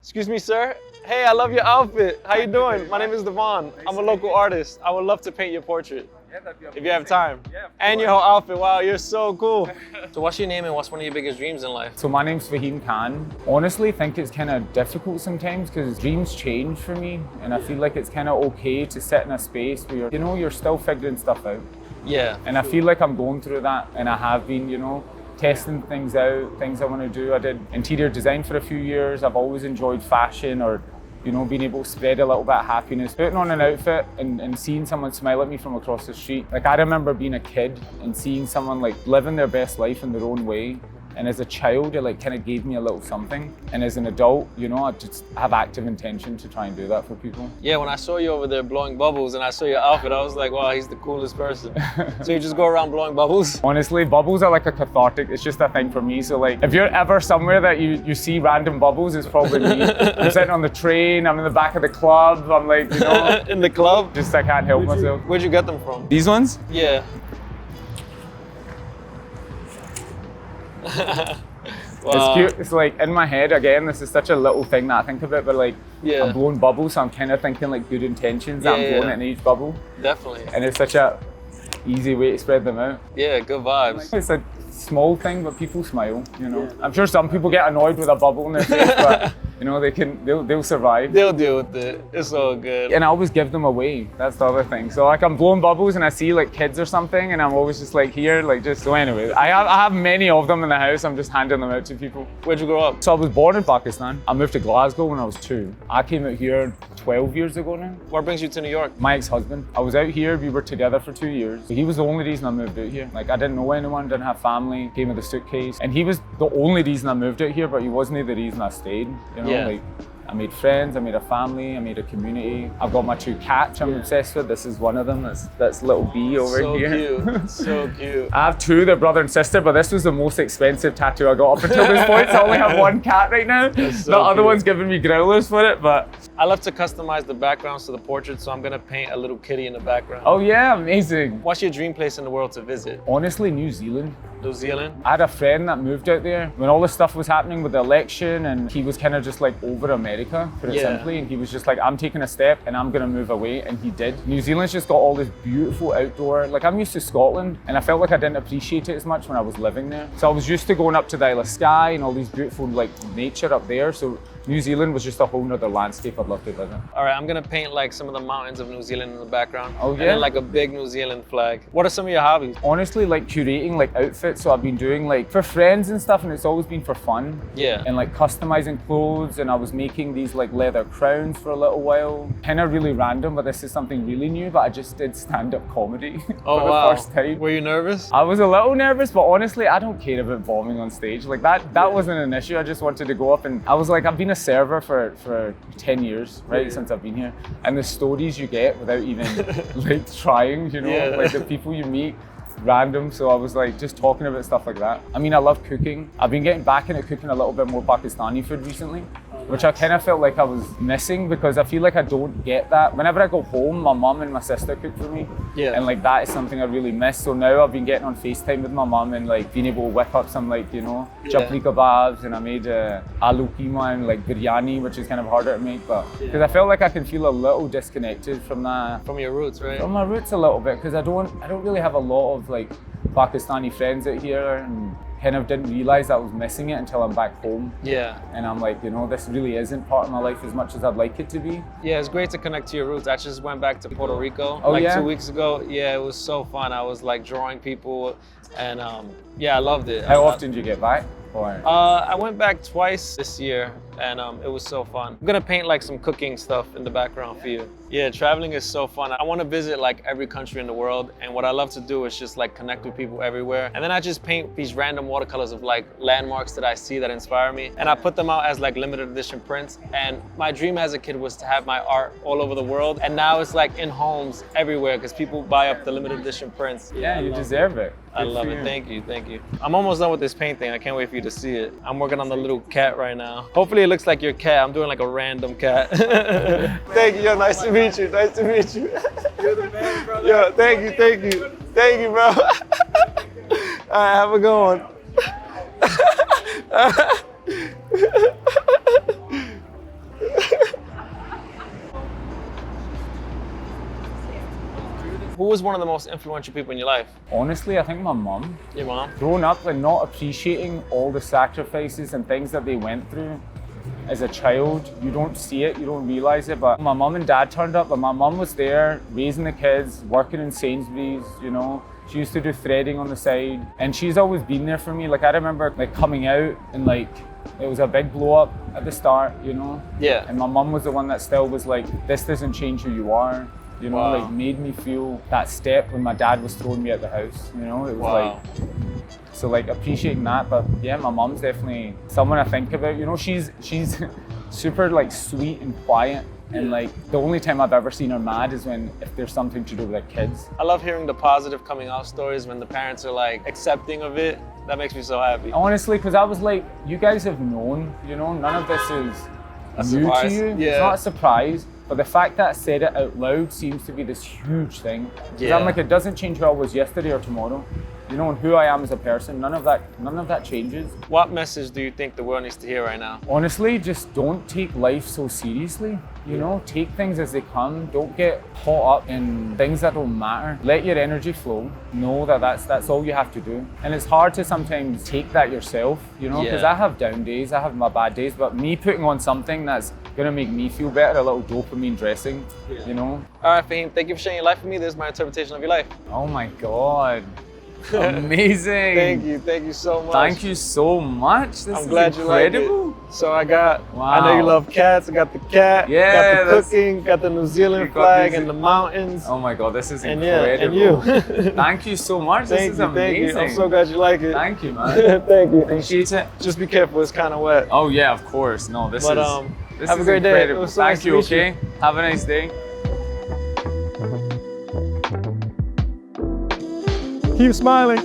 Excuse me, sir. Hey, I love your outfit. How you doing? My name is Devon. I'm a local artist. I would love to paint your portrait. Yeah, that'd be amazing. If you have time. Yeah, and your whole outfit. Wow, you're so cool. So what's your name and what's one of your biggest dreams in life? So my name's Fahim Khan. Honestly, I think it's kind of difficult sometimes because dreams change for me, and I feel like it's kind of okay to sit in a space where you're still figuring stuff out. Yeah. And I feel like I'm going through that, and I have been, testing things out, things I want to do. I did interior design for a few years. I've always enjoyed fashion or being able to spread a little bit of happiness. Putting on an outfit and seeing someone smile at me from across the street. Like, I remember being a kid and seeing someone like living their best life in their own way. And as a child, it like kind of gave me a little something. And as an adult, I just have active intention to try and do that for people. Yeah, when I saw you over there blowing bubbles and I saw your outfit, I was like, wow, he's the coolest person. So you just go around blowing bubbles? Honestly, bubbles are like a cathartic. It's just a thing for me. So like, if you're ever somewhere that you see random bubbles, it's probably me. I'm sitting on the train, I'm in the back of the club, I'm like, In the club? Just I can't help myself. Where'd you get them from? These ones? Yeah. Wow. It's cute. It's like in my head, again, this is such a little thing that I think of it, but like I'm blowing bubbles, so I'm kind of thinking like good intentions that I'm blowing in each bubble. Definitely. And it's such a easy way to spread them out. Yeah, good vibes. It's a small thing, but people smile, Yeah. I'm sure some people get annoyed with a bubble in their face, but they'll survive. They'll deal with it. It's all good. And I always give them away. That's the other thing. So like I'm blowing bubbles and I see like kids or something, and I'm always just like here, like just so anyway. I have many of them in the house. I'm just handing them out to people. Where'd you grow up? So I was born in Pakistan. I moved to Glasgow when I was 2. I came out here 12 years ago now. What brings you to New York? My ex-husband. I was out here, we were together for 2 years. He was the only reason I moved out here. Like I didn't know anyone, didn't have family, came with a suitcase. And he was the only reason I moved out here, but he wasn't the reason I stayed. Like I made friends, I made a family, I made a community. I've got my 2 cats I'm obsessed with. This is one of them, that's little B over here. So cute, so cute. I have 2, they're brother and sister, but this was the most expensive tattoo I got up until this point. So I only have 1 cat right now. So the other cute. one's giving me growlers for it, but. I love to customize the backgrounds to the portrait, so I'm gonna paint a little kitty in the background. Oh yeah, amazing. What's your dream place in the world to visit? Honestly, New Zealand. New Zealand? I had a friend that moved out there when all this stuff was happening with the election, and he was kind of just like over America, put it simply, and he was just like, I'm taking a step and I'm gonna move away, and he did. New Zealand's just got all this beautiful outdoor, like I'm used to Scotland, and I felt like I didn't appreciate it as much when I was living there. So I was used to going up to the Isle of Skye and all these beautiful like nature up there, so New Zealand was just a whole nother landscape I'd love to live in. All right, I'm gonna paint like some of the mountains of New Zealand in the background. Oh yeah? And then like a big New Zealand flag. What are some of your hobbies? Honestly, like curating like outfits, so I've been doing like for friends and stuff, and it's always been for fun. Yeah. And like customizing clothes, and I was making these like leather crowns for a little while. Kind of really random, but this is something really new, but I just did stand-up comedy Oh, for the wow. first time. Were you nervous? I was a little nervous, but honestly, I don't care about bombing on stage. Like that wasn't an issue. I just wanted to go up, and I was like, I've been a server for 10 years, right, since I've been here. And the stories you get without even like trying, like the people you meet, random. So I was like just talking about stuff like that. I mean, I love cooking. I've been getting back into cooking a little bit more Pakistani food recently, which I kind of felt like I was missing because I feel like I don't get that. Whenever I go home, my mum and my sister cook for me. Yeah. And like that is something I really miss. So now I've been getting on FaceTime with my mum and like being able to whip up some like, chapli kebabs, and I made aloo keema and like biryani, which is kind of harder to make, but because I felt like I can feel a little disconnected from that. From your roots, right? From my roots a little bit, because I don't really have a lot of like Pakistani friends out here, and kind of didn't realize I was missing it until I'm back home. Yeah. And I'm like, this really isn't part of my life as much as I'd like it to be. Yeah, it's great to connect to your roots. I just went back to Puerto Rico 2 weeks ago. Yeah, it was so fun. I was like drawing people, and I loved it. How often do you get back? Or? I went back twice this year, and it was so fun. I'm gonna paint like some cooking stuff in the background for you. Yeah, traveling is so fun. I want to visit like every country in the world, and what I love to do is just like connect with people everywhere. And then I just paint these random watercolors of like landmarks that I see that inspire me, and I put them out as like limited edition prints. And my dream as a kid was to have my art all over the world, and now it's like in homes everywhere because people buy up the limited edition prints. Yeah, you deserve it. I love it. Thank you. I'm almost done with this painting. I can't wait for you to see it. I'm working on the little cat right now. Hopefully it looks like your cat. I'm doing like a random cat. Thank you. Yo, nice to meet you. Nice to meet you. You're the man, brother. Yo, thank you, bro. All right, have a good one. Who was one of the most influential people in your life? Honestly, I think my mum. Your mom? Growing up and not appreciating all the sacrifices and things that they went through as a child, you don't see it, you don't realize it. But my mum and dad turned up, but my mum was there raising the kids, working in Sainsbury's, you know. She used to do threading on the side, and she's always been there for me. Like, I remember like coming out and like it was a big blow up at the start, you know. Yeah. And my mum was the one that still was like, this doesn't change who you are. You know, Wow. like made me feel that step when my dad was throwing me out the house. You know, it was Wow. like, so like appreciating that. But yeah, my mom's definitely someone I think about. You know, she's super like sweet and quiet. And like the only time I've ever seen her mad is when if there's something to do with like kids. I love hearing the positive coming out stories when the parents are like accepting of it. That makes me so happy. Honestly, because I was like, you guys have known, you know, none of this is A new to surprise. you. Yeah. It's not a surprise. But the fact that I said it out loud seems to be this huge thing. 'Cause Yeah. I'm like, it doesn't change who I was yesterday or tomorrow. You know, and who I am as a person, none of that changes. What message do you think the world needs to hear right now? Honestly, just don't take life so seriously. You know, take things as they come. Don't get caught up in things that don't matter. Let your energy flow. Know that that's all you have to do. And it's hard to sometimes take that yourself, you know, because Yeah. I have down days, I have my bad days, but me putting on something that's gonna make me feel better, a little dopamine dressing, you know. All right, Fahim, thank you for sharing your life with me. This is my interpretation of your life. Oh my God. Amazing. Thank you so much. Thank you so much. This I'm is glad you like incredible. it. So I got, I know Wow. you love cats. I got the cat, Yeah, got the that's- cooking, got the New You Zealand got flag these- and the mountains. Oh my God, this is And yeah, incredible. and you. Thank you so much. This Thank is you, amazing. thank you. I'm so glad you like it. Thank you, man. Thank you. Appreciate it. Just be careful, it's kind of wet. Oh yeah, of course. No, this But, is. This have a is great day. It incredible. was so Thank nice to you. meet you. Okay. Have a nice day. Keep smiling.